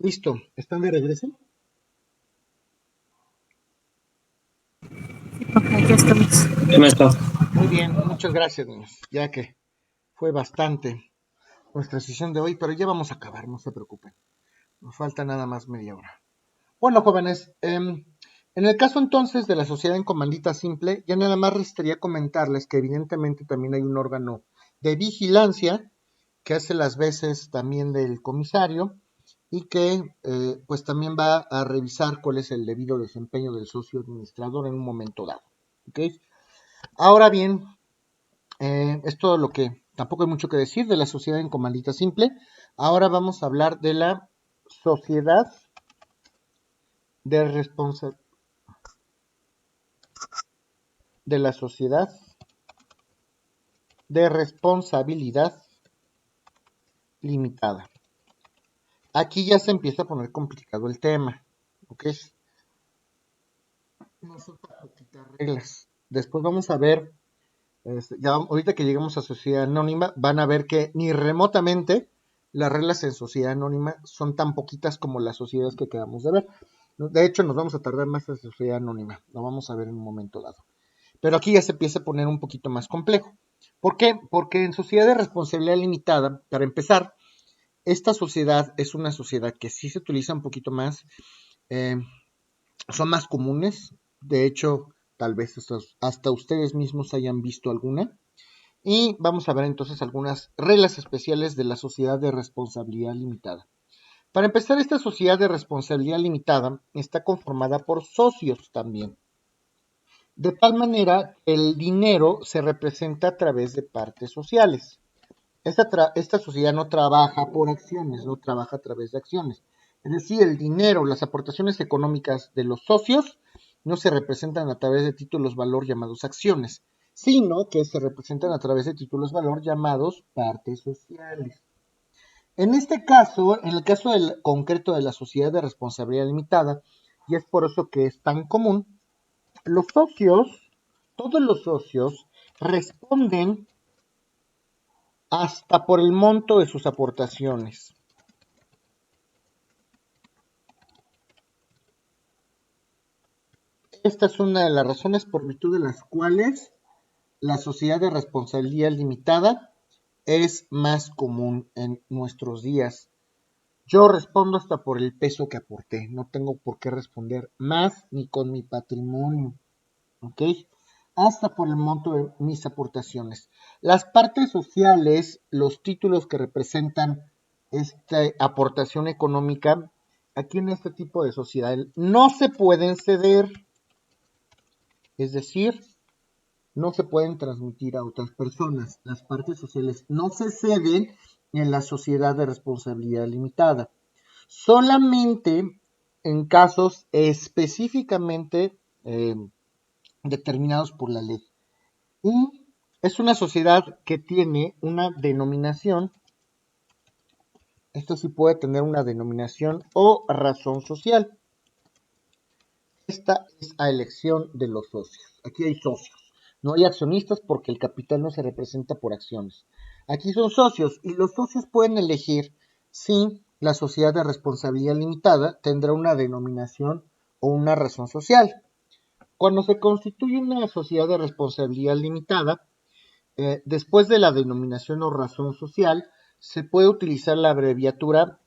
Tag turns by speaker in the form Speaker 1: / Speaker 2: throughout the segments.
Speaker 1: Listo, ¿están de regreso?
Speaker 2: Aquí estamos.
Speaker 3: ¿Qué me está?
Speaker 1: Muy bien, muchas gracias, niños, ya que fue bastante nuestra sesión de hoy, pero ya vamos a acabar, no se preocupen. Nos falta nada más media hora. Bueno, jóvenes, en el caso entonces de la sociedad en comandita simple, ya nada más restaría comentarles que evidentemente también hay un órgano de vigilancia que hace las veces también del comisario y que pues también va a revisar cuál es el debido desempeño del socio administrador en un momento dado. ¿Okay? Ahora bien, es todo lo que tampoco hay mucho que decir de la sociedad en comandita simple. Ahora vamos a hablar de la sociedad de responsabilidad de la sociedad de responsabilidad limitada. Aquí ya se empieza a poner complicado el tema, ¿ok? No son tan poquitas reglas. Después vamos a ver, ya ahorita que lleguemos a sociedad anónima, van a ver que ni remotamente las reglas en sociedad anónima son tan poquitas como las sociedades que acabamos de ver. De hecho, nos vamos a tardar más en sociedad anónima, lo vamos a ver en un momento dado. Pero aquí ya se empieza a poner un poquito más complejo. ¿Por qué? Porque en sociedad de responsabilidad limitada, para empezar, esta sociedad es una sociedad que sí se utiliza un poquito más, eh, son más comunes, de hecho, tal vez hasta ustedes mismos hayan visto alguna. Y vamos a ver entonces algunas reglas especiales de la sociedad de responsabilidad limitada. Para empezar, esta sociedad de responsabilidad limitada está conformada por socios también. De tal manera que el dinero se representa a través de partes sociales. Esta sociedad no trabaja por acciones, no trabaja a través de acciones. Es decir, el dinero, las aportaciones económicas de los socios no se representan a través de títulos valor llamados acciones, sino que se representan a través de títulos valor llamados partes sociales. En este caso, en el caso concreto de la sociedad de responsabilidad limitada, y es por eso que es tan común, los socios, todos los socios, responden hasta por el monto de sus aportaciones. Esta es una de las razones por virtud de las cuales la sociedad de responsabilidad limitada es más común en nuestros días. Yo respondo hasta por el peso que aporté, no tengo por qué responder más ni con mi patrimonio, ¿ok? Hasta por el monto de mis aportaciones. Las partes sociales, los títulos que representan esta aportación económica, aquí en este tipo de sociedad no se pueden ceder, es decir, no se pueden transmitir a otras personas. Las partes sociales no se ceden en la sociedad de responsabilidad limitada. Solamente en casos específicamente determinados por la ley. Y es una sociedad que tiene una denominación, esto sí puede tener una denominación o razón social. Esta es a elección de los socios. Aquí hay socios. No hay accionistas porque el capital no se representa por acciones. Aquí son socios y los socios pueden elegir si la sociedad de responsabilidad limitada tendrá una denominación o una razón social. Cuando se constituye una sociedad de responsabilidad limitada, después de la denominación o razón social, se puede utilizar la abreviatura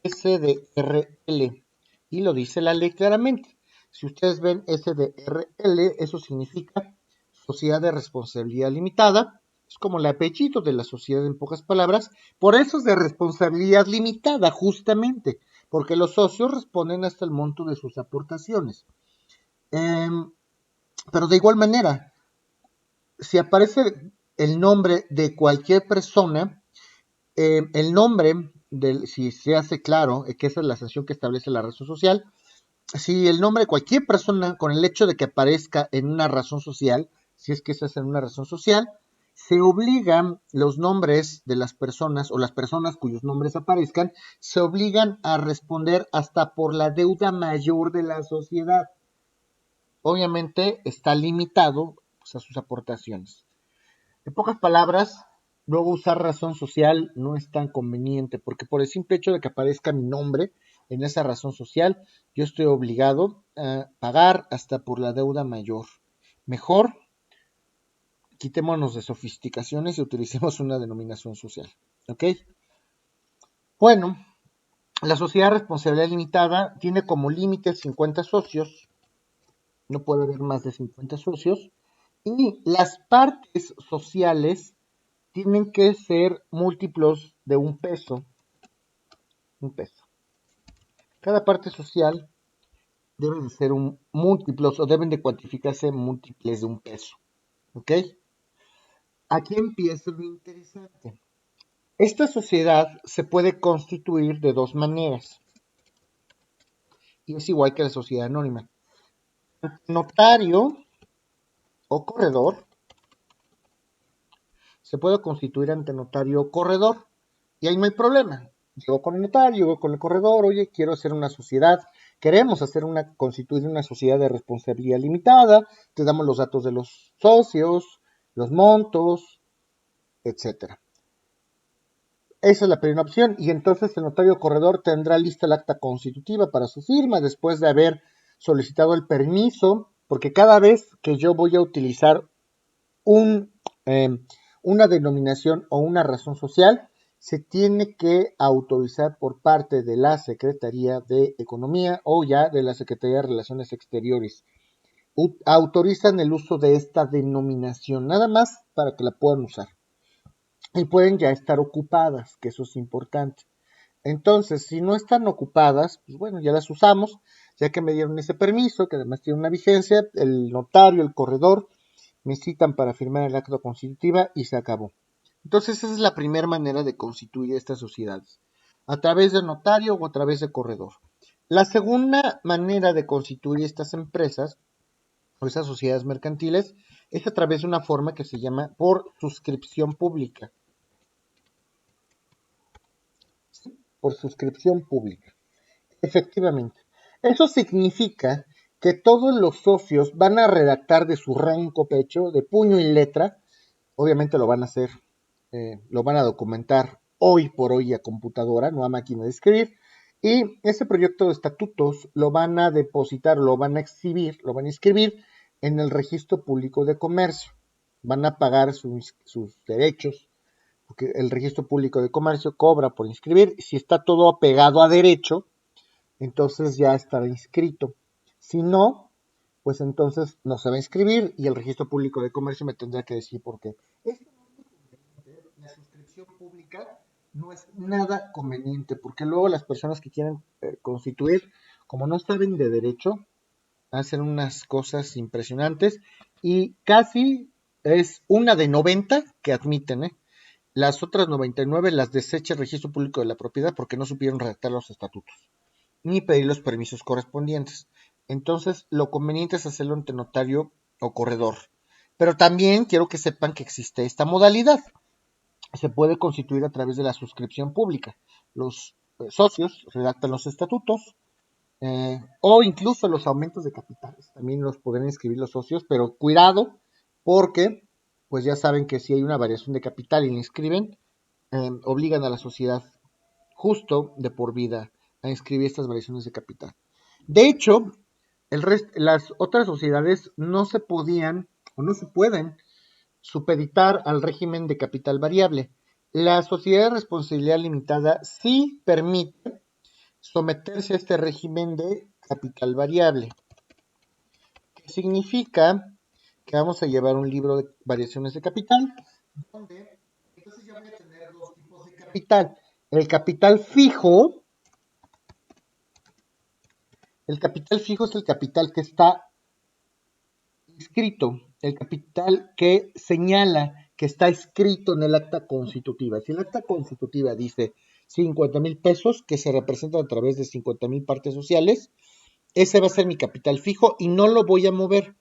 Speaker 1: SDRL y lo dice la ley claramente. Si ustedes ven SDRL, eso significa Sociedad de Responsabilidad Limitada. Es como el apellido de la sociedad en pocas palabras. Por eso es de responsabilidad limitada, justamente, porque los socios responden hasta el monto de sus aportaciones. Pero de igual manera, si aparece el nombre de cualquier persona, el nombre, si se hace claro que esa es la sanción que establece la razón social, si el nombre de cualquier persona, con el hecho de que aparezca en una razón social, si es que se hace en una razón social, se obligan los nombres de las personas o las personas cuyos nombres aparezcan, se obligan a responder hasta por la deuda mayor de la sociedad. Obviamente está limitado pues, a sus aportaciones. En pocas palabras, luego usar razón social no es tan conveniente, porque por el simple hecho de que aparezca mi nombre, en esa razón social, yo estoy obligado a pagar hasta por la deuda mayor. Mejor quitémonos de sofisticaciones y utilicemos una denominación social. ¿Ok? Bueno, la sociedad de responsabilidad limitada tiene como límite 50 socios, no puede haber más de 50 socios, y las partes sociales tienen que ser múltiplos de un peso. Cada parte social debe de ser un múltiplos o deben de cuantificarse múltiples de un peso. ¿Ok? Aquí empieza lo interesante. Esta sociedad se puede constituir de dos maneras y es igual que la sociedad anónima. Notario o corredor se puede constituir ante notario o corredor y ahí no hay problema. Llego con el notario, llego con el corredor, oye, quiero hacer una sociedad, queremos constituir una sociedad de responsabilidad limitada, te damos los datos de los socios, los montos, etcétera. Esa es la primera opción y entonces el notario corredor tendrá lista el acta constitutiva para su firma después de haber solicitado el permiso, porque cada vez que yo voy a utilizar un, eh, una denominación o una razón social, se tiene que autorizar por parte de la Secretaría de Economía o ya de la Secretaría de Relaciones Exteriores. Autorizan el uso de esta denominación, nada más para que la puedan usar. Y pueden ya estar ocupadas, que eso es importante. Entonces, si no están ocupadas, pues bueno, ya las usamos, ya que me dieron ese permiso, que además tiene una vigencia, el notario, el corredor, me citan para firmar el acta constitutiva y se acabó. Entonces, esa es la primera manera de constituir estas sociedades, a través de notario o a través de corredor. La segunda manera de constituir estas empresas o esas sociedades mercantiles es a través de una forma que se llama por suscripción pública. Por suscripción pública. Efectivamente. Eso significa que todos los socios van a redactar de su ronco pecho, de puño y letra, obviamente lo van a hacer, lo van a documentar hoy por hoy a computadora, no a máquina de escribir, y ese proyecto de estatutos lo van a depositar, lo van a exhibir, lo van a inscribir en el registro público de comercio. Van a pagar sus derechos, porque el registro público de comercio cobra por inscribir. Si está todo apegado a derecho, entonces ya estará inscrito. Si no, pues entonces no se va a inscribir y el registro público de comercio me tendrá que decir por qué. La suscripción pública no es nada conveniente porque luego las personas que quieren constituir, como no saben de derecho, hacen unas cosas impresionantes y casi es una de 90 que admiten, ¿eh? Las otras 99 las desecha el registro público de la propiedad porque no supieron redactar los estatutos ni pedir los permisos correspondientes. Entonces, lo conveniente es hacerlo ante notario o corredor. Pero también quiero que sepan que existe esta modalidad. Se puede constituir a través de la suscripción pública. Los socios redactan los estatutos o incluso los aumentos de capitales. También los podrán inscribir los socios, pero cuidado porque pues ya saben que si hay una variación de capital y la inscriben, obligan a la sociedad justo de por vida a inscribir estas variaciones de capital. De hecho, las otras sociedades no se podían o no se pueden supeditar al régimen de capital variable. La sociedad de responsabilidad limitada sí permite someterse a este régimen de capital variable, que significa que vamos a llevar un libro de variaciones de capital, donde entonces yo voy a tener dos tipos de capital. El capital fijo es el capital que está inscrito, el capital que señala que está escrito en el acta constitutiva. Si el acta constitutiva dice 50,000 pesos, que se representan a través de 50,000 partes sociales, ese va a ser mi capital fijo y no lo voy a mover.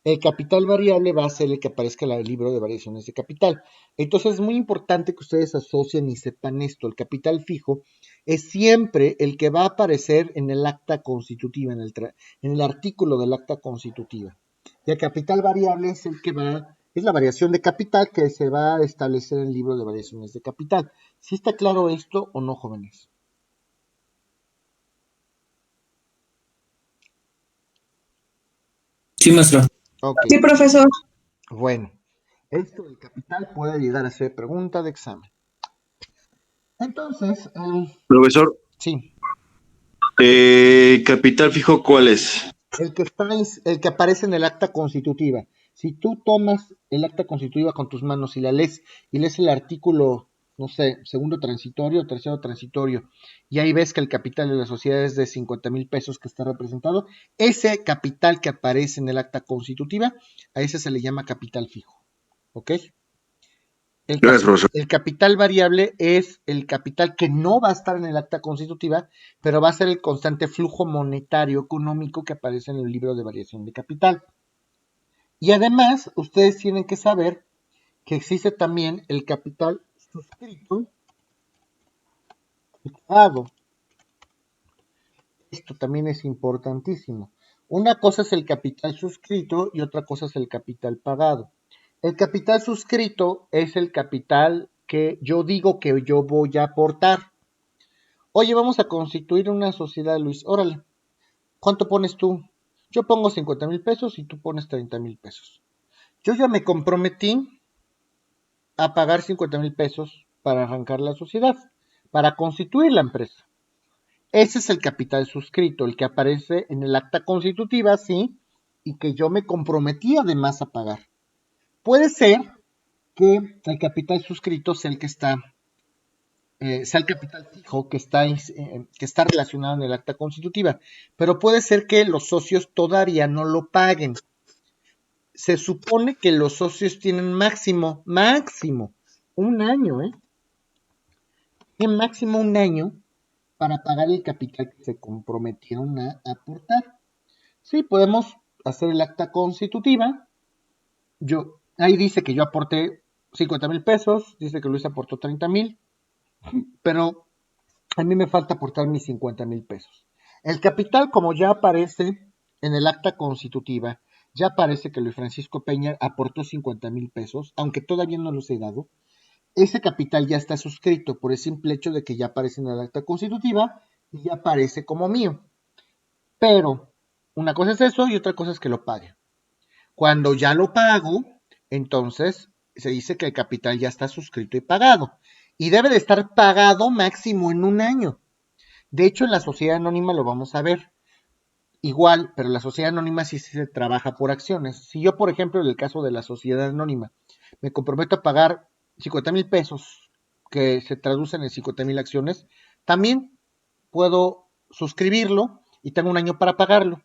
Speaker 1: El capital variable va a ser el que aparezca en el libro de variaciones de capital. Entonces es muy importante que ustedes asocien y sepan esto. El capital fijo es siempre el que va a aparecer en el acta constitutiva, en el artículo del acta constitutiva. Y el capital variable es es la variación de capital que se va a establecer en el libro de variaciones de capital. ¿Sí está claro esto o no, jóvenes?
Speaker 2: Sí, maestro.
Speaker 1: Ok,
Speaker 3: Sí, profesor.
Speaker 1: bueno. Esto del capital puede llegar a ser pregunta de examen. Entonces,
Speaker 4: Profesor,
Speaker 1: sí,
Speaker 4: capital fijo, ¿cuál es?
Speaker 1: el que aparece en el acta constitutiva. Si tú tomas el acta constitutiva con tus manos y lees el artículo, no sé, segundo transitorio, tercero transitorio, y ahí ves que el capital de la sociedad es de 50,000 pesos que está representado, ese capital que aparece en el acta constitutiva, a ese se le llama capital fijo. ¿Ok?
Speaker 4: Gracias, profesor.
Speaker 1: El capital variable es el capital que no va a estar en el acta constitutiva, pero va a ser el constante flujo monetario económico que aparece en el libro de variación de capital. Y además, ustedes tienen que saber que existe también el capital suscrito y pagado. Esto también es importantísimo. Una cosa es el capital suscrito y otra cosa es el capital pagado. El capital suscrito es el capital que yo digo que yo voy a aportar. Oye, vamos a constituir una sociedad, Luis. Órale, ¿cuánto pones tú? Yo pongo 50,000 pesos y tú pones 30,000 pesos. Yo ya me comprometí a pagar 50,000 pesos para arrancar la sociedad, para constituir la empresa. Ese es el capital suscrito, el que aparece en el acta constitutiva, sí, y que yo me comprometí además a pagar. Puede ser que el capital suscrito sea el que está sea el capital fijo que está relacionado en el acta constitutiva, pero puede ser que los socios todavía no lo paguen. Se supone que los socios tienen máximo, un año, tienen máximo un año para pagar el capital que se comprometieron a aportar. Sí, podemos hacer el acta constitutiva. Ahí dice que yo aporté 50,000 pesos, dice que Luis aportó 30,000, pero a mí me falta aportar mis 50,000 pesos. El capital, como ya aparece en el acta constitutiva, ya aparece que Luis Francisco Peña aportó 50,000 pesos, aunque todavía no los he dado. Ese capital ya está suscrito por el simple hecho de que ya aparece en el acta constitutiva y ya aparece como mío. Pero una cosa es eso y otra cosa es que lo pague. Cuando ya lo pago, entonces se dice que el capital ya está suscrito y pagado. Y debe de estar pagado máximo en un año. De hecho, en la sociedad anónima lo vamos a ver. Igual, pero la sociedad anónima sí se trabaja por acciones. Si yo, por ejemplo, en el caso de la sociedad anónima, me comprometo a pagar 50,000 pesos, que se traducen en 50,000 acciones, también puedo suscribirlo y tengo un año para pagarlo.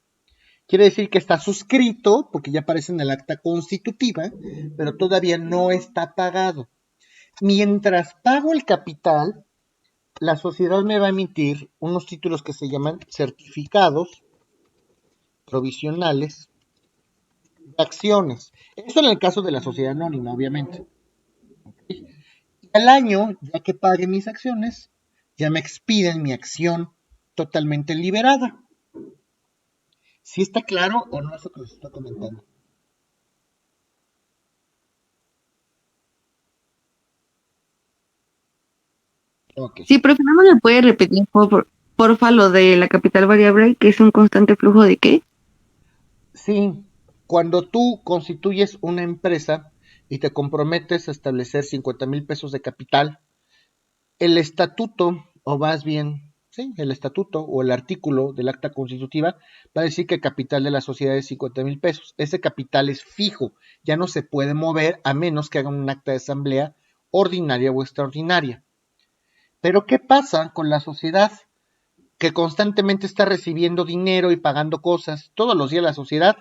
Speaker 1: Quiere decir que está suscrito, porque ya aparece en el acta constitutiva, pero todavía no está pagado. Mientras pago el capital, la sociedad me va a emitir unos títulos que se llaman certificados provisionales de acciones. Eso en el caso de la sociedad anónima, obviamente. Y al año, ya que pague mis acciones, ya me expiden mi acción totalmente liberada. ¿Sí está claro o no eso que les estoy comentando? Ok.
Speaker 3: Sí, profe, ¿no me puede repetir, porfa, lo de la capital variable, que es un constante flujo de qué?
Speaker 1: Sí, cuando tú constituyes una empresa y te comprometes a establecer 50,000 pesos de capital, el estatuto, o más bien, sí, el estatuto o el artículo del acta constitutiva va a decir que el capital de la sociedad es 50,000 pesos. Ese capital es fijo, ya no se puede mover a menos que hagan un acta de asamblea ordinaria o extraordinaria. Pero ¿qué pasa con la sociedad que constantemente está recibiendo dinero y pagando cosas? Todos los días la sociedad,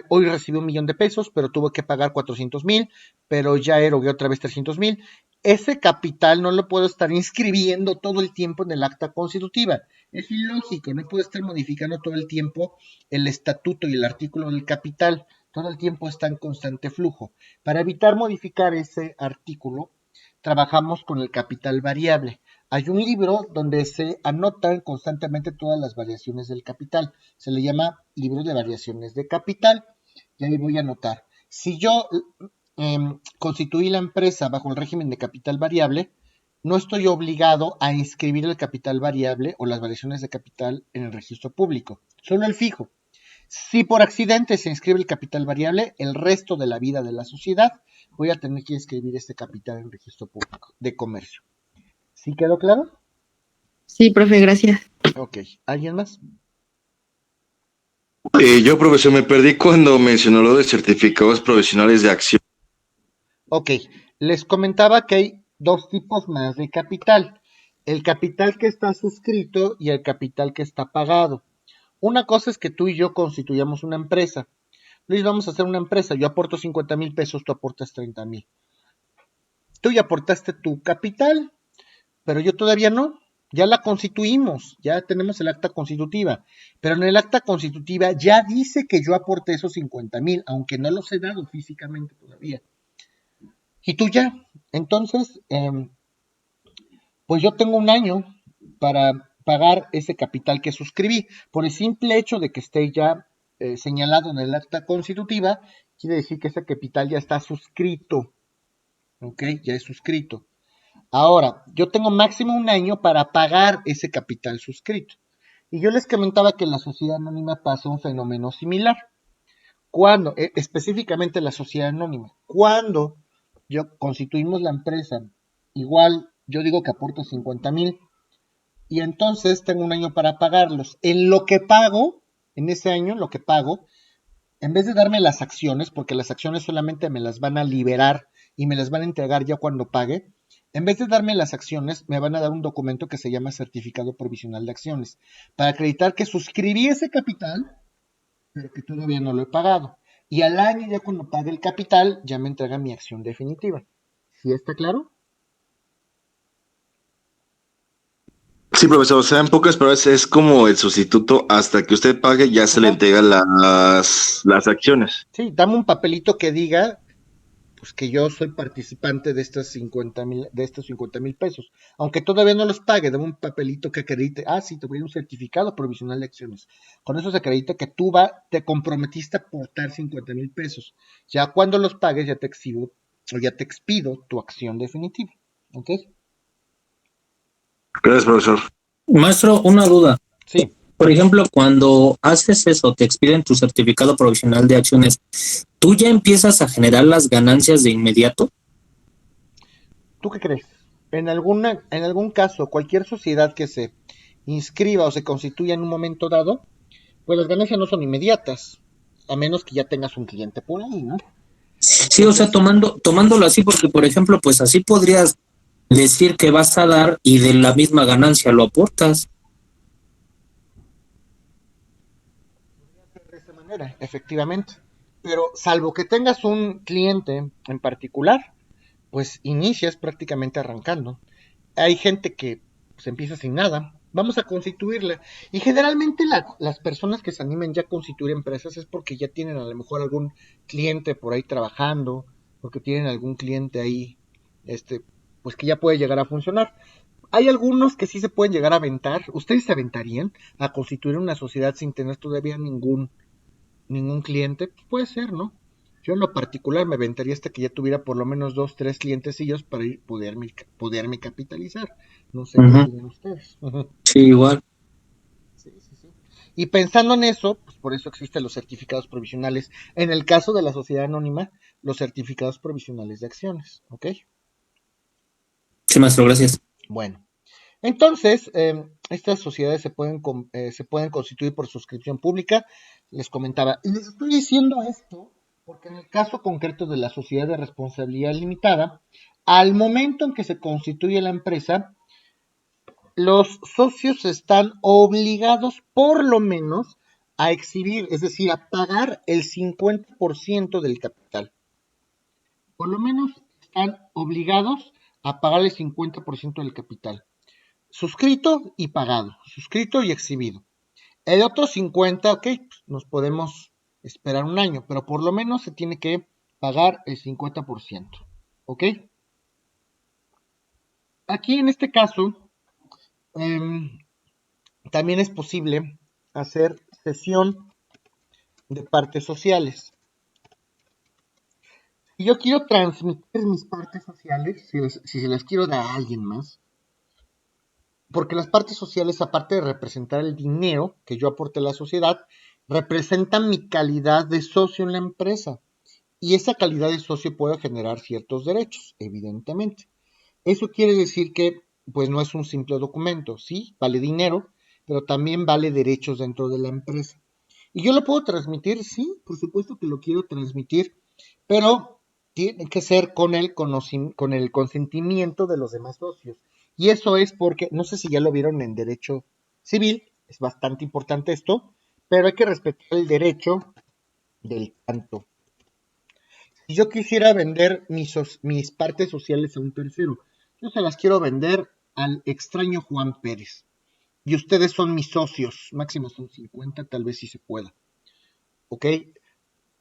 Speaker 1: hoy recibió 1,000,000 de pesos, pero tuvo que pagar 400,000, pero ya erogué otra vez 300,000. Ese capital no lo puedo estar inscribiendo todo el tiempo en el acta constitutiva. Es ilógico, no puedo estar modificando todo el tiempo el estatuto y el artículo del capital. Todo el tiempo está en constante flujo. Para evitar modificar ese artículo, trabajamos con el capital variable. Hay un libro donde se anotan constantemente todas las variaciones del capital. Se le llama libro de variaciones de capital. Y ahí voy a anotar. Si yo constituí la empresa bajo el régimen de capital variable, no estoy obligado a inscribir el capital variable o las variaciones de capital en el registro público, solo el fijo. Si por accidente se inscribe el capital variable, el resto de la vida de la sociedad voy a tener que inscribir este capital en el registro público de comercio. ¿Sí quedó claro?
Speaker 3: Sí, profe, gracias.
Speaker 1: Ok, ¿alguien más?
Speaker 4: Yo, profesor, me perdí cuando mencionó lo de certificados provisionales de acción.
Speaker 1: Ok, les comentaba que hay dos tipos más de capital. El capital que está suscrito y el capital que está pagado. Una cosa es que tú y yo constituyamos una empresa. Luis, vamos a hacer una empresa. Yo aporto 50,000 pesos, tú aportas 30,000. Tú ya aportaste tu capital, pero yo todavía no. Ya la constituimos, ya tenemos el acta constitutiva. Pero en el acta constitutiva ya dice que yo aporté esos 50,000, aunque no los he dado físicamente todavía. Y tú ya. Entonces, pues yo tengo un año para pagar ese capital que suscribí. Por el simple hecho de que esté ya señalado en el acta constitutiva, quiere decir que ese capital ya está suscrito. ¿Ok? Ya es suscrito. Ahora, yo tengo máximo un año para pagar ese capital suscrito. Y yo les comentaba que en la sociedad anónima pasa un fenómeno similar. Cuando, específicamente la sociedad anónima, cuando yo constituimos la empresa, igual yo digo que aporto 50,000 y entonces tengo un año para pagarlos. En lo que pago, en ese año, lo que pago, en vez de darme las acciones, porque las acciones solamente me las van a liberar y me las van a entregar ya cuando pague, en vez de darme las acciones, me van a dar un documento que se llama certificado provisional de acciones, para acreditar que suscribí ese capital, pero que todavía no lo he pagado. Y al año, ya cuando pague el capital, ya me entrega mi acción definitiva. ¿Sí está claro?
Speaker 4: Sí, profesor, o sea, en pocas palabras es como el sustituto hasta que usted pague ya se le
Speaker 1: Ajá.
Speaker 4: entregan las acciones.
Speaker 1: Sí, dame un papelito que diga pues que yo soy participante de estos 50,000 pesos. Aunque todavía no los pague, dame un papelito que acredite, sí, te voy a dar un certificado provisional de acciones. Con eso se acredita que tú te comprometiste a aportar 50,000 pesos. Ya cuando los pagues, ya te exhibo, o ya te expido tu acción definitiva. ¿Ok?
Speaker 4: Gracias, profesor.
Speaker 2: Maestro, una duda.
Speaker 1: Sí.
Speaker 2: Por ejemplo, cuando haces eso, te expiden tu certificado provisional de acciones, ¿tú ya empiezas a generar las ganancias de inmediato?
Speaker 1: ¿Tú qué crees? En algún caso, cualquier sociedad que se inscriba o se constituya en un momento dado, pues las ganancias no son inmediatas, a menos que ya tengas un cliente por ahí, ¿no?
Speaker 2: Sí, o sea,
Speaker 1: Entonces,
Speaker 2: tomándolo así, porque por ejemplo, pues así podrías decir que vas a dar y de la misma ganancia lo aportas.
Speaker 1: de esa manera, efectivamente. Pero salvo que tengas un cliente en particular, pues inicias prácticamente arrancando. Hay gente que pues, empieza sin nada. Vamos a constituirla. Y generalmente las personas que se animen ya a constituir empresas es porque ya tienen a lo mejor algún cliente por ahí trabajando, porque tienen algún cliente ahí, pues que ya puede llegar a funcionar. Hay algunos que sí se pueden llegar a aventar. ¿Ustedes se aventarían a constituir una sociedad sin tener todavía ningún cliente? Pues puede ser, ¿no? Yo en lo particular me aventaría hasta que ya tuviera por lo menos 2, 3 clientecillos para poderme capitalizar. No sé qué
Speaker 2: Ujú.
Speaker 1: opinen ustedes. Ujú.
Speaker 2: Sí, igual.
Speaker 1: Sí, sí, sí. Y pensando en eso, pues por eso existen los certificados provisionales. En el caso de la sociedad anónima, los certificados provisionales de acciones. ¿Ok?
Speaker 2: Sí, maestro, gracias.
Speaker 1: Bueno. Entonces, estas sociedades se pueden constituir por suscripción pública, les comentaba. Y les estoy diciendo esto porque en el caso concreto de la sociedad de responsabilidad limitada, al momento en que se constituye la empresa, los socios están obligados por lo menos a exhibir, es decir, a pagar el 50% del capital. Por lo menos están obligados a pagar el 50% del capital. Suscrito y pagado, suscrito y exhibido. El otro 50, ok, pues nos podemos esperar un año, pero por lo menos se tiene que pagar el 50%, ¿ok? Aquí en este caso, eh, también es posible hacer cesión de partes sociales. Si yo quiero transmitir mis partes sociales, si se las quiero dar a alguien más, porque las partes sociales, aparte de representar el dinero que yo aporte a la sociedad, representa mi calidad de socio en la empresa. Y esa calidad de socio puede generar ciertos derechos, evidentemente. Eso quiere decir que, pues no es un simple documento, sí, vale dinero, pero también vale derechos dentro de la empresa. Y yo lo puedo transmitir, sí, por supuesto que lo quiero transmitir, pero tiene que ser con con el consentimiento de los demás socios. Y eso es porque, no sé si ya lo vieron en derecho civil, es bastante importante esto, pero hay que respetar el derecho del tanto. Si yo quisiera vender mis partes sociales a un tercero, yo se las quiero vender al extraño Juan Pérez. Y ustedes son mis socios, máximo son 50, tal vez si se pueda. ¿Ok?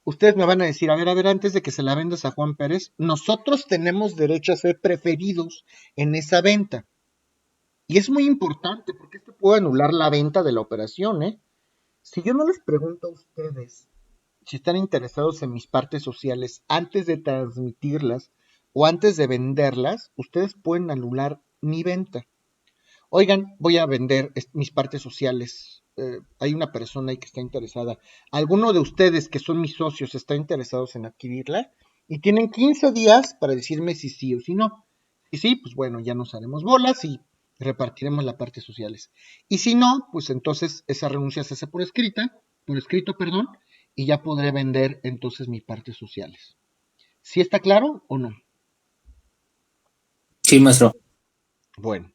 Speaker 1: Ustedes me van a decir, a ver, antes de que se la vendas a Juan Pérez, nosotros tenemos derecho a ser preferidos en esa venta. Y es muy importante porque esto puede anular la venta de la operación, ¿eh? Si yo no les pregunto a ustedes si están interesados en mis partes sociales antes de transmitirlas o antes de venderlas, ustedes pueden anular mi venta. Oigan, voy a vender mis partes sociales. Hay una persona ahí que está interesada. ¿Alguno de ustedes que son mis socios está interesados en adquirirla? Y tienen 15 días para decirme si sí o si no. Si sí, pues bueno, ya nos haremos bolas y repartiremos las partes sociales. Y si no, pues entonces esa renuncia se hace por escrito, perdón, y ya podré vender entonces mis partes sociales. ¿Sí está claro o no?
Speaker 2: Sí, maestro.
Speaker 1: Bueno.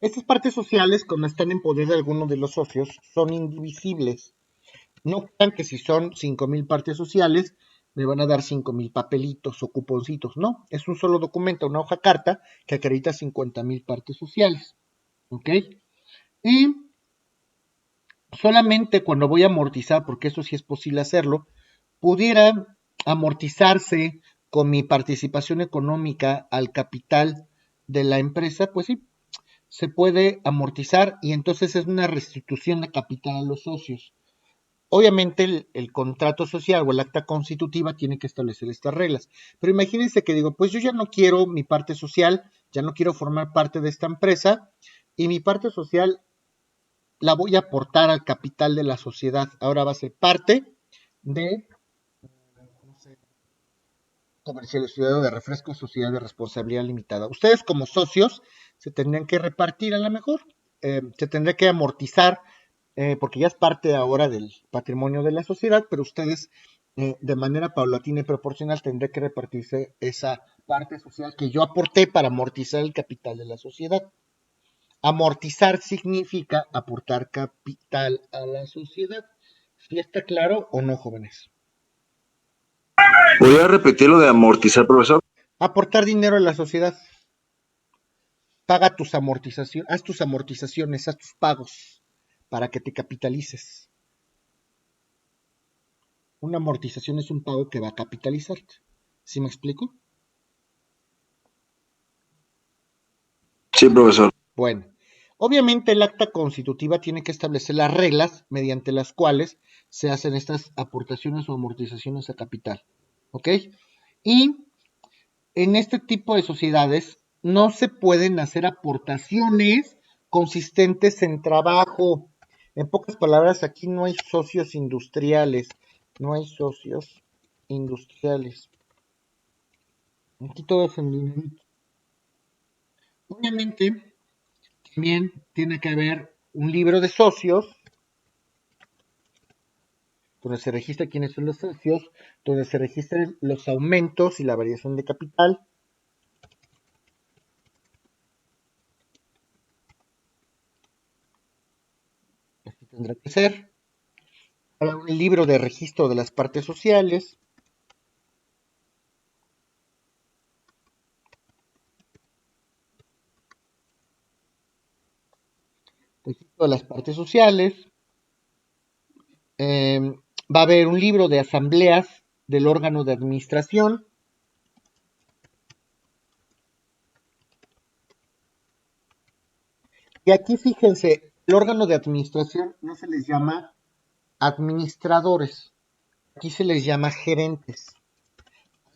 Speaker 1: Estas partes sociales, cuando están en poder de alguno de los socios, son indivisibles. No crean que si son 5,000 partes sociales, me van a dar 5,000 papelitos o cuponcitos. No, es un solo documento, una hoja carta que acredita 50,000 partes sociales. ¿Ok? Y solamente cuando voy a amortizar, porque eso sí es posible hacerlo, pudiera amortizarse con mi participación económica al capital de la empresa, pues sí, se puede amortizar y entonces es una restitución de capital a los socios. Obviamente el contrato social o el acta constitutiva tiene que establecer estas reglas. Pero imagínense que digo, pues yo ya no quiero mi parte social, ya no quiero formar parte de esta empresa y mi parte social la voy a aportar al capital de la sociedad. Ahora va a ser parte de comercial ciudadano de refresco, sociedad de responsabilidad limitada. Ustedes como socios se tendrían que repartir a lo mejor, se tendría que amortizar, porque ya es parte ahora del patrimonio de la sociedad, pero ustedes de manera paulatina y proporcional tendrían que repartirse esa parte social que yo aporté para amortizar el capital de la sociedad. Amortizar significa aportar capital a la sociedad. ¿Sí está claro o no, jóvenes?
Speaker 4: Voy a repetir lo de amortizar, profesor.
Speaker 1: Aportar dinero a la sociedad. Paga tus amortizaciones, haz tus pagos para que te capitalices. Una amortización es un pago que va a capitalizarte. ¿Sí me explico?
Speaker 4: Sí, profesor.
Speaker 1: Bueno, obviamente el acta constitutiva tiene que establecer las reglas mediante las cuales se hacen estas aportaciones o amortizaciones a capital. ¿Ok? Y en este tipo de sociedades no se pueden hacer aportaciones consistentes en trabajo. En pocas palabras, aquí no hay socios industriales. No hay socios industriales. Aquí todo es en dinerito. Obviamente, también tiene que haber un libro de socios, donde se registra quiénes son los socios, donde se registran los aumentos y la variación de capital. Así tendrá que ser. Habrá un libro de registro de las partes sociales. Registro de las partes sociales. Va a haber un libro de asambleas del órgano de administración. Y aquí fíjense, el órgano de administración no se les llama administradores, aquí se les llama gerentes.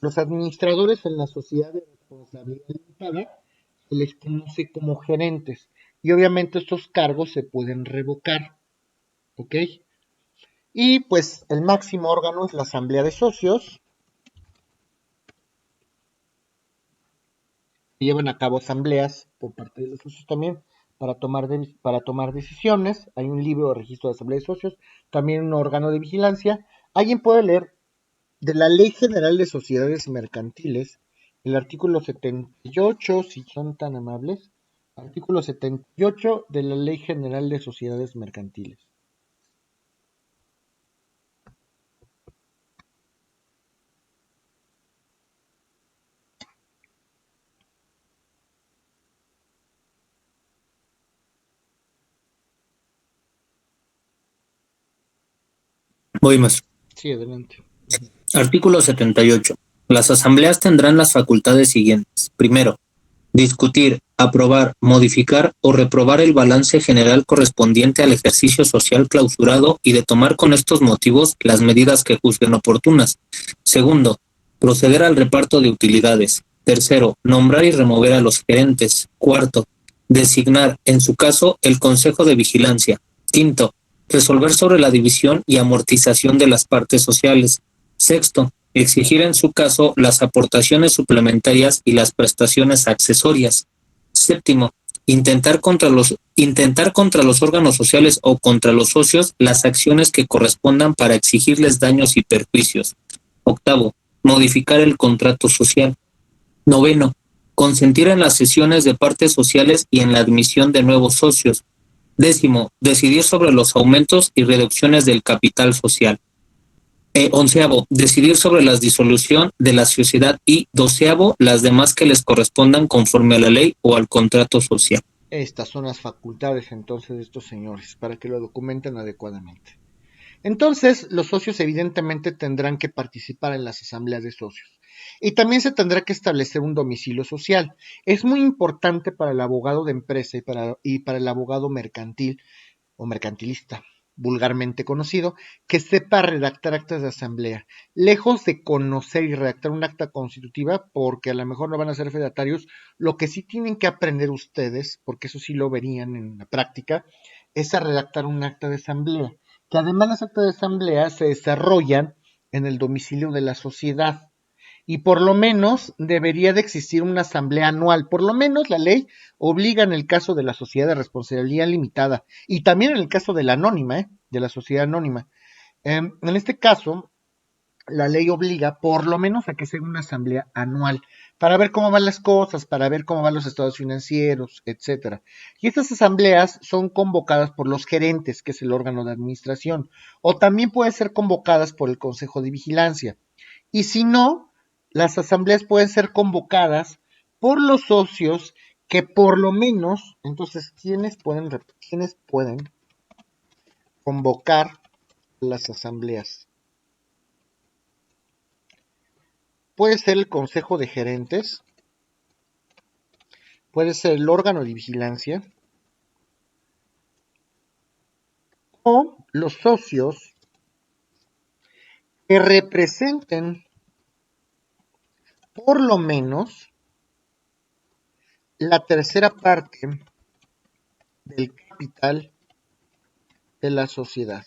Speaker 1: Los administradores en la sociedad de responsabilidad limitada se les conoce como gerentes y obviamente estos cargos se pueden revocar, ¿ok? Y pues el máximo órgano es la asamblea de socios, que llevan a cabo asambleas por parte de los socios también para tomar decisiones. Hay un libro de registro de asamblea de socios, también un órgano de vigilancia. Alguien puede leer de la Ley General de Sociedades Mercantiles, el artículo 78, si son tan amables, artículo 78 de la Ley General de Sociedades Mercantiles.
Speaker 2: Voy más.
Speaker 1: Sí, adelante.
Speaker 2: Artículo 78. Las asambleas tendrán las facultades siguientes. Primero, discutir, aprobar, modificar o reprobar el balance general correspondiente al ejercicio social clausurado y de tomar con estos motivos las medidas que juzguen oportunas. Segundo, proceder al reparto de utilidades. Tercero, nombrar y remover a los gerentes. Cuarto, designar, en su caso, el Consejo de Vigilancia. Quinto, resolver sobre la división y amortización de las partes sociales. Sexto, exigir en su caso las aportaciones suplementarias y las prestaciones accesorias. Séptimo, intentar contra los órganos sociales o contra los socios las acciones que correspondan para exigirles daños y perjuicios. Octavo, modificar el contrato social. Noveno, consentir en las sesiones de partes sociales y en la admisión de nuevos socios. Décimo, decidir sobre los aumentos y reducciones del capital social. Onceavo, decidir sobre la disolución de la sociedad y doceavo, las demás que les correspondan conforme a la ley o al contrato social.
Speaker 1: Estas son las facultades entonces de estos señores para que lo documenten adecuadamente. Entonces, los socios evidentemente tendrán que participar en las asambleas de socios. Y también se tendrá que establecer un domicilio social. Es muy importante para el abogado de empresa y para el abogado mercantil o mercantilista, vulgarmente conocido, que sepa redactar actas de asamblea. Lejos de conocer y redactar un acta constitutiva, porque a lo mejor no van a ser fedatarios, lo que sí tienen que aprender ustedes, porque eso sí lo verían en la práctica, es a redactar un acta de asamblea, que además las actas de asamblea se desarrollan en el domicilio de la sociedad y por lo menos debería de existir una asamblea anual. Por lo menos la ley obliga en el caso de la sociedad de responsabilidad limitada y también en el caso de la anónima, de la sociedad anónima. En este caso, la ley obliga por lo menos a que sea una asamblea anual para ver cómo van las cosas, para ver cómo van los estados financieros, etcétera. Y estas asambleas son convocadas por los gerentes, que es el órgano de administración, o también pueden ser convocadas por el Consejo de Vigilancia. Y si no, las asambleas pueden ser convocadas por los socios que por lo menos, entonces, ¿quiénes pueden convocar las asambleas? Puede ser el Consejo de Gerentes, puede ser el órgano de vigilancia o los socios que representen por lo menos la tercera parte del capital de la sociedad.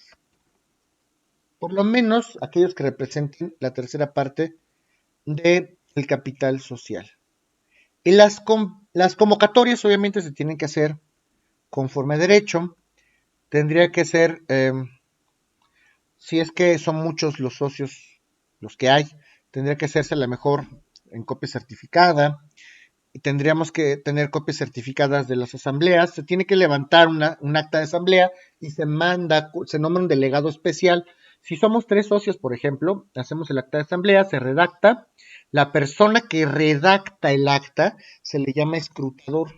Speaker 1: Por lo menos aquellos que representen la tercera parte del capital social. Y las convocatorias obviamente se tienen que hacer conforme a derecho. Tendría que ser, si es que son muchos los socios los que hay, tendría que hacerse a lo mejor en copia certificada. Y tendríamos que tener copias certificadas de las asambleas. Se tiene que levantar un acta de asamblea y se nombra un delegado especial. Si somos 3 socios, por ejemplo, hacemos el acta de asamblea, se redacta. La persona que redacta el acta se le llama escrutador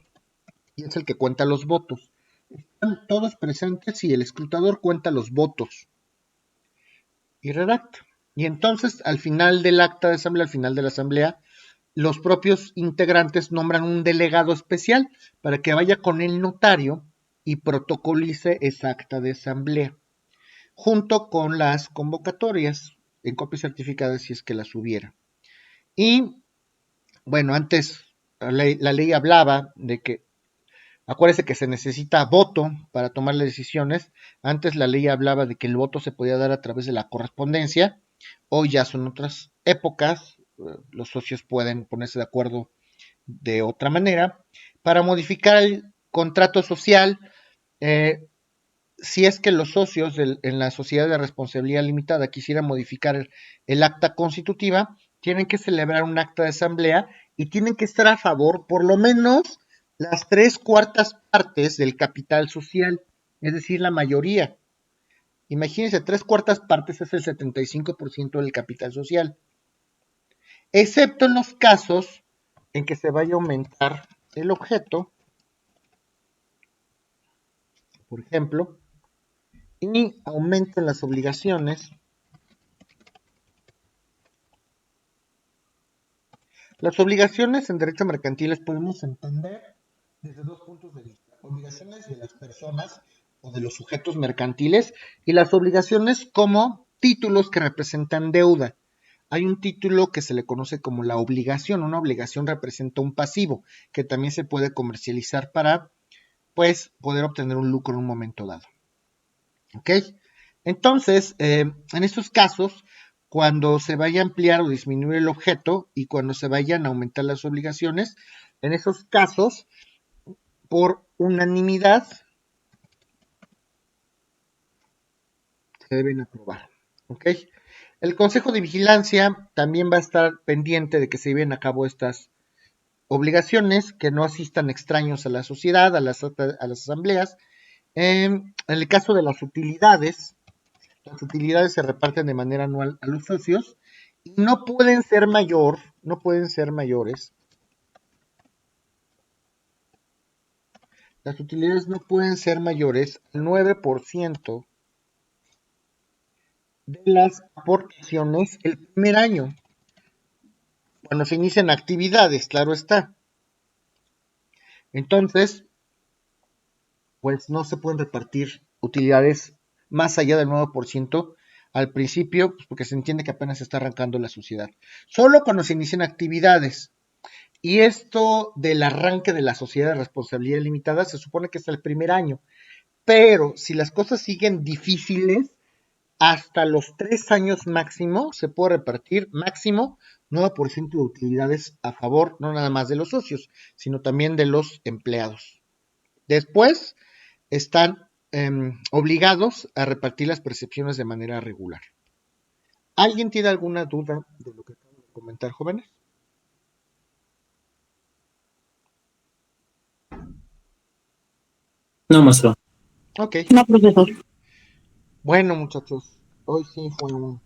Speaker 1: y es el que cuenta los votos. Están todos presentes y el escrutador cuenta los votos y redacta. Y entonces, al final del acta de asamblea, al final de la asamblea, los propios integrantes nombran un delegado especial para que vaya con el notario y protocolice esa acta de asamblea, junto con las convocatorias en copia certificada si es que las hubiera. Y bueno, antes la ley hablaba de que Acuérdese que se necesita voto para tomar las decisiones. Antes la ley hablaba de que el voto se podía dar a través de la correspondencia. Hoy ya son otras épocas. Los socios pueden ponerse de acuerdo de otra manera. Para modificar el contrato social, si es que los socios en la sociedad de responsabilidad limitada quisieran modificar el acta constitutiva, tienen que celebrar un acta de asamblea y tienen que estar a favor por lo menos las 3/4 partes del capital social, es decir, la mayoría. Imagínense, 3/4 partes es el 75% del capital social, excepto en los casos en que se vaya a aumentar el objeto, por ejemplo, y aumentan las obligaciones. Las obligaciones en derecho mercantil las podemos entender desde dos puntos de vista: obligaciones de las personas o de los sujetos mercantiles y las obligaciones como títulos que representan deuda. Hay un título que se le conoce como la obligación. Una obligación representa un pasivo que también se puede comercializar para, pues, poder obtener un lucro en un momento dado. ¿Ok? Entonces, en estos casos, cuando se vaya a ampliar o disminuir el objeto y cuando se vayan a aumentar las obligaciones, en esos casos, por unanimidad, se deben aprobar. ¿Ok? El Consejo de Vigilancia también va a estar pendiente de que se lleven a cabo estas obligaciones, que no asistan extraños a la sociedad, a las asambleas. En el caso de las utilidades se reparten de manera anual a los socios y no pueden ser mayores. Las utilidades no pueden ser mayores al 9% de las aportaciones el primer año, cuando se inician actividades, claro está. Entonces, pues no se pueden repartir utilidades más allá del 9% al principio, pues porque se entiende que apenas se está arrancando la sociedad. Solo cuando se inician actividades. Y esto del arranque de la sociedad de responsabilidad limitada se supone que es el primer año. Pero si las cosas siguen difíciles, hasta los 3 años máximo se puede repartir máximo 9% de utilidades a favor, no nada más de los socios, sino también de los empleados. Después están obligados a repartir las percepciones de manera regular. ¿Alguien tiene alguna duda de lo que acabo de comentar, jóvenes?
Speaker 2: No, maestro.
Speaker 1: Ok.
Speaker 3: No, profesor.
Speaker 1: Bueno, muchachos, hoy sí fue un